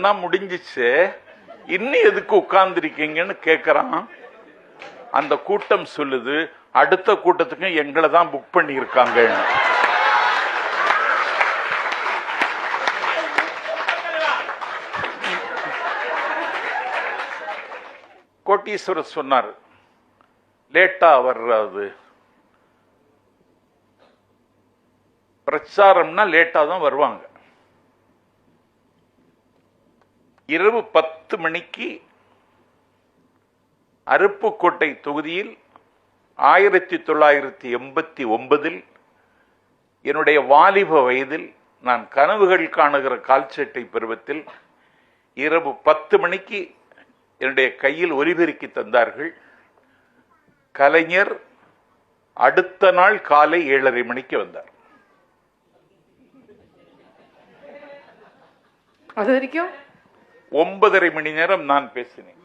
கூட்டம் தான் முடிஞ்சிச்சு, இன்னும் எதுக்கு உட்கார்ந்துருக்கீங்கன்னு கேட்கறான். அந்த கூட்டம் சொல்லுது, அடுத்த கூட்டத்துக்கு எங்களை தான் புக் பண்ணி இருக்காங்க. கோட்டீஸ்வரர் சொன்னார், லேட்டா வர்றது பிரச்சாரம்னா லேட்டா தான் வருவாங்க. இரவு 10 மணிக்கு அருப்புக்கோட்டை தொகுதியில் 1989 என்னுடைய வாலிப வயதில் நான் கனவுகள் காணுகிற கால்சட்டை பருவத்தில் இரவு 10 மணிக்கு என்னுடைய கையில் ஒலிபெருக்கி தந்தார்கள். கலைஞர் அடுத்த நாள் காலை 7:30 மணிக்கு வந்தார். அது வரைக்கும் 9.5 மணி நேரம் நான் பேசினேன்.